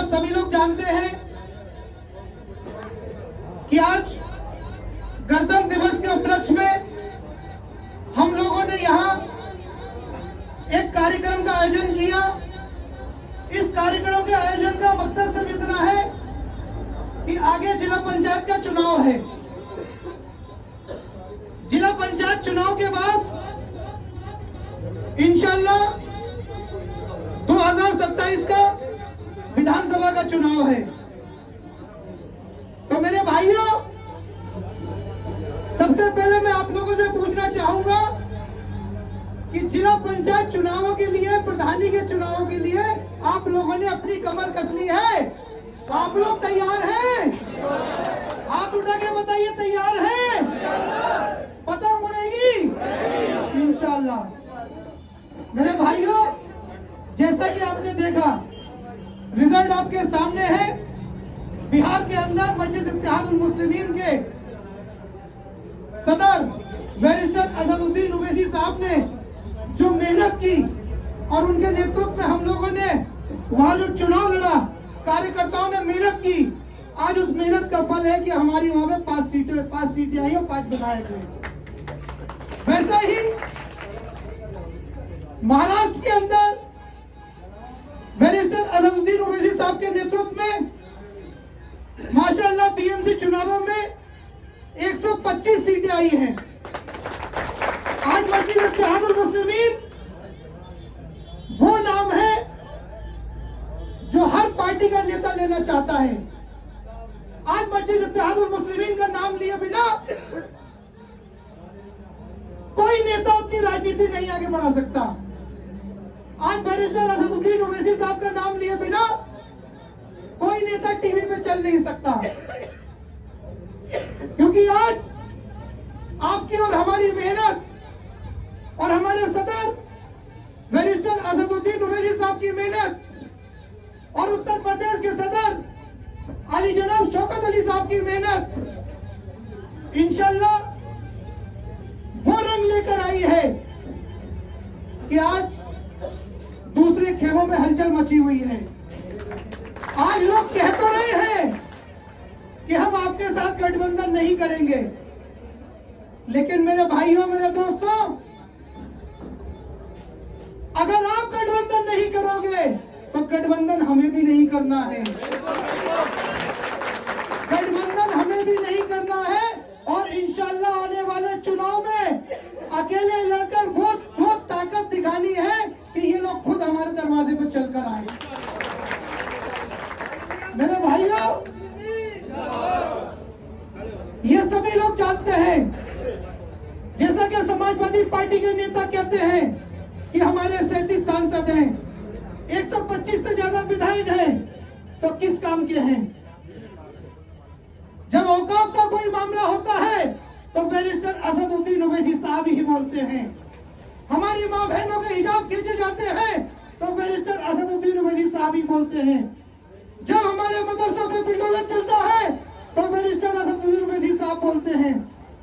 आप सभी लोग जानते हैं कि आज गणतंत्र दिवस के उपलक्ष्य में हम लोगों ने यहाँ एक कार्यक्रम का आयोजन किया। इस कार्यक्रम के आयोजन का मकसद सिर्फ इतना है कि आगे जिला पंचायत का चुनाव है। जिला पंचायत चुनाव के बाद इंशाल्लाह 2027 का विधानसभा का चुनाव है। तो मेरे भाइयों, सबसे पहले मैं आप लोगों से पूछना चाहूंगा कि जिला पंचायत चुनावों के लिए, प्रधानी के चुनावों के लिए आप लोगों ने अपनी कमर कस ली है? आप लोग तैयार हैं? हाथ उठा के बताइए, तैयार हैं? पतंग उड़ेगी इंशाल्लाह। मेरे भाइयों, जैसा कि आपने देखा, रिजल्ट आपके सामने है। बिहार के अंदर मजलिस इत्तेहादुल मुस्लिमीन के सदर बैरिस्टर असदुद्दीन ओवैसी साहब ने जो मेहनत की और उनके नेतृत्व में हम लोगों ने वहां जो चुनाव लड़ा, कार्यकर्ताओं ने मेहनत की। आज उस मेहनत का फल है कि हमारी वहां पे 5 सीटें आई और 5 विधायक हुए। वैसा ही महाराष्ट्र के अंदर बैरिस्टर असदुद्दीन ओवैसी साहब के नेतृत्व में माशाअल्लाह बीएमसी चुनावों में 125 सीटें आई हैं। आज मजलिस इत्तेहादुल मुस्लिमीन वो नाम है जो हर पार्टी का नेता लेना चाहता है। आज मजलिस इत्तेहादुल मुस्लिमीन का नाम लिए बिना कोई नेता अपनी राजनीति नहीं आगे बढ़ा सकता। आज बैरिस्टर असदुद्दीन ओवैसी साहब का नाम लिए बिना कोई नेता टीवी पे चल नहीं सकता, क्योंकि आज आपकी और हमारी मेहनत और हमारे सदर बैरिस्टर असदुद्दीन ओवैसी साहब की मेहनत और उत्तर प्रदेश के सदर अली जनाब शौकत अली साहब की मेहनत इंशाल्लाह वो रंग लेकर आई है कि आज दूसरे खेमों में हलचल मची हुई है। आज लोग कह तो रहे हैं कि हम आपके साथ गठबंधन नहीं करेंगे, लेकिन मेरे भाइयों, मेरे दोस्तों, अगर आप गठबंधन नहीं करोगे तो गठबंधन हमें भी नहीं करना है। गठबंधन हमें भी नहीं करना है और इंशाल्लाह आने वाले चुनाव में अकेले लड़कर बहुत ताकत दिखानी है कि ये लोग खुद हमारे दरवाजे पर चलकर आए। मेरे भाइयों, ये सभी लोग जानते हैं, जैसा कि समाजवादी पार्टी के नेता कहते हैं कि हमारे 37 सांसद हैं, 125 से ज्यादा विधायक हैं, तो किस काम के हैं? जब औकाफ का कोई मामला होता है तो बैरिस्टर असदुद्दीन ओवैसी साहब ही बोलते हैं। हमारी माँ बहनों के हिजाब खींचे जाते हैं तो बैरिस्टर असदुद्दीन ओवैसी साहब ही बोलते हैं। जब हमारे मदरसों पे बुलडोजर चलता है तो बैरिस्टर असदुद्दीन ओवैसी साहब बोलते हैं।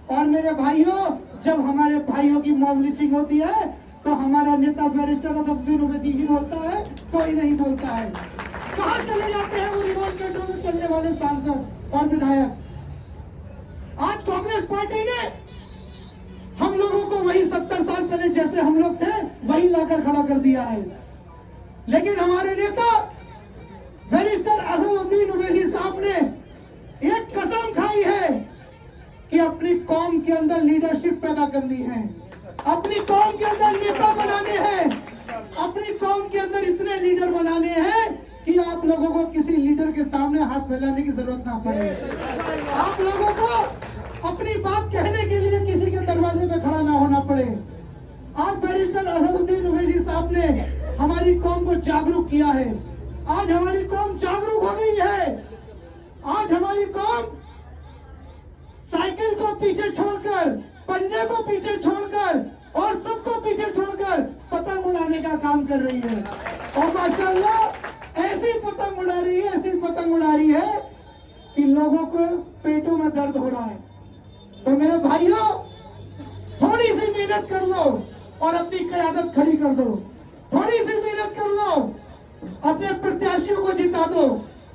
और मेरे भाइयों, जब हमारे भाइयों की मॉब लिंचिंग होती है तो हमारा नेता बैरिस्टर असदुद्दीन ओवैसी ही बोलता है, कोई नहीं बोलता है। कहाँ चले जाते हैं वो रिमोट कंट्रोल से चलने वाले सांसद और विधायक? आज कांग्रेस पार्टी ने हम लोगों को वही 70 साल पहले जैसे हम लोग थे वही लाकर खड़ा कर दिया है। लेकिन हमारे नेता बैरिस्टर असदुद्दीन ओवैसी साहब ने एक कसम खाई है कि अपनी कौम के अंदर लीडरशिप पैदा करनी है, अपनी कौम के अंदर नेता बनाने हैं, अपनी कौम के अंदर इतने लीडर बनाने हैं कि आप लोगों को किसी लीडर के सामने हाथ फैलाने की जरूरत ना पड़े। आप लोगों को अपनी बात कहने के लिए किसी के दरवाजे पे खड़ा ना होना पड़े। आज बैरिस्टर असदुद्दीन ओवैसी साहब ने हमारी कौम को जागरूक किया है। आज हमारी कौम जागरूक हो गई है। आज हमारी कौम साइकिल को पीछे छोड़कर, पंजे को पीछे छोड़कर और सबको पीछे छोड़कर पतंग उड़ाने का काम कर रही है। और माशाअल्लाह ऐसी पतंग उड़ा रही है, ऐसी पतंग उड़ा रही है कि लोगों को पेटों में दर्द हो रहा है। तो मेरे भाइयों, थोड़ी सी मेहनत कर लो और अपनी क़यादत खड़ी कर दो। थोड़ी सी मेहनत कर लो अपने प्रत्याशियों को जिता दो,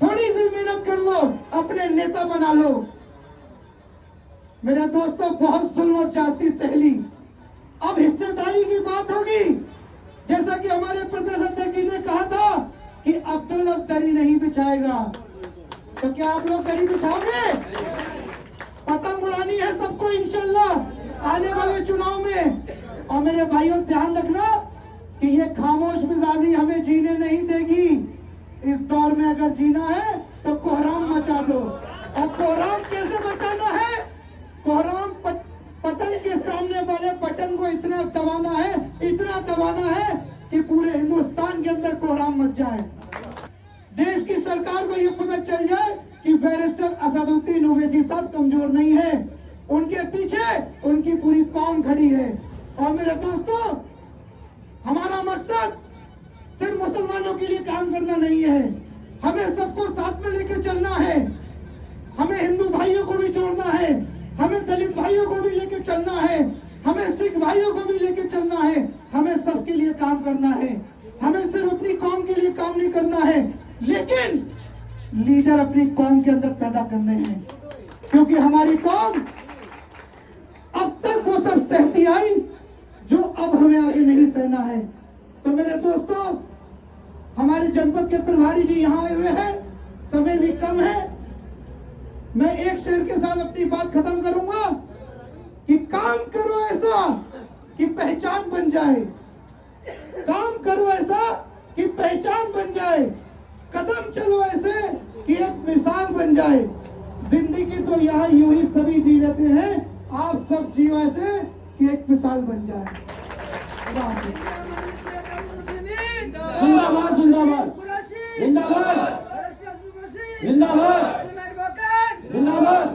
थोड़ी सी मेहनत कर लो, अपने नेता बना लो। मेरे दोस्तों, बहुत जुल्म और जाति सहली, अब हिस्सेदारी की बात होगी। जैसा कि हमारे प्रदेश अध्यक्ष जी ने कहा था कि अब्दुल अब दरी नहीं बिछाएगा, तो क्या आप लोग दरी बिछाओगे? पतंग उड़ानी है सबको इंशाल्लाह आने वाले चुनाव में। और मेरे भाइयों, ध्यान रखना कि ये खामोश मिजाजी हमें जीने नहीं देगी। इस दौर में अगर जीना है तो कोहराम मचा दो। और कोहराम कैसे मचाना है? कोहराम पतंग के सामने वाले बटन को इतना दबाना है कि पूरे हिंदुस्तान के अंदर कोहराम मच जाए। देश की सरकार को ये पता चल जाए कि बैरिस्टर असदुद्दीन ओवैसी साहब कमजोर नहीं है, उनके पीछे उनकी पूरी कौम खड़ी है। और मेरे दोस्तों, हमारा मकसद सिर्फ मुसलमानों के लिए काम करना नहीं है, हमें सबको साथ में लेकर चलना है। हमें हिंदू भाइयों को भी जोड़ना है, हमें दलित भाइयों को भी लेकर चलना है, हमें सिख भाइयों को भी लेकर चलना है। हमें सबके लिए काम करना है, हमें सिर्फ अपनी कौम के लिए काम नहीं करना है, लेकिन लीडर अपनी कौम के अंदर पैदा करने हैं। क्योंकि हमारी कौम अब तक वो सब सहती आई जो अब हमें आगे नहीं सहना है। तो मेरे दोस्तों, हमारे जनपद के प्रभारी जी यहाँ आए हुए हैं, समय भी कम है। मैं एक शेर के साथ अपनी बात खत्म करूंगा कि काम करो ऐसा कि पहचान बन जाए, काम करो ऐसा कि पहचान बन जाए, कदम चलो ऐसे कि एक मिसाल बन जाए। जिंदगी तो यहाँ यूं ही सभी जी लेते हैं, आप सब जियो ऐसे कि एक मिसाल बन जाए। जिंदाबाद जिंदाबाद जिंदाबाद जिंदाबाद जिंदाबाद।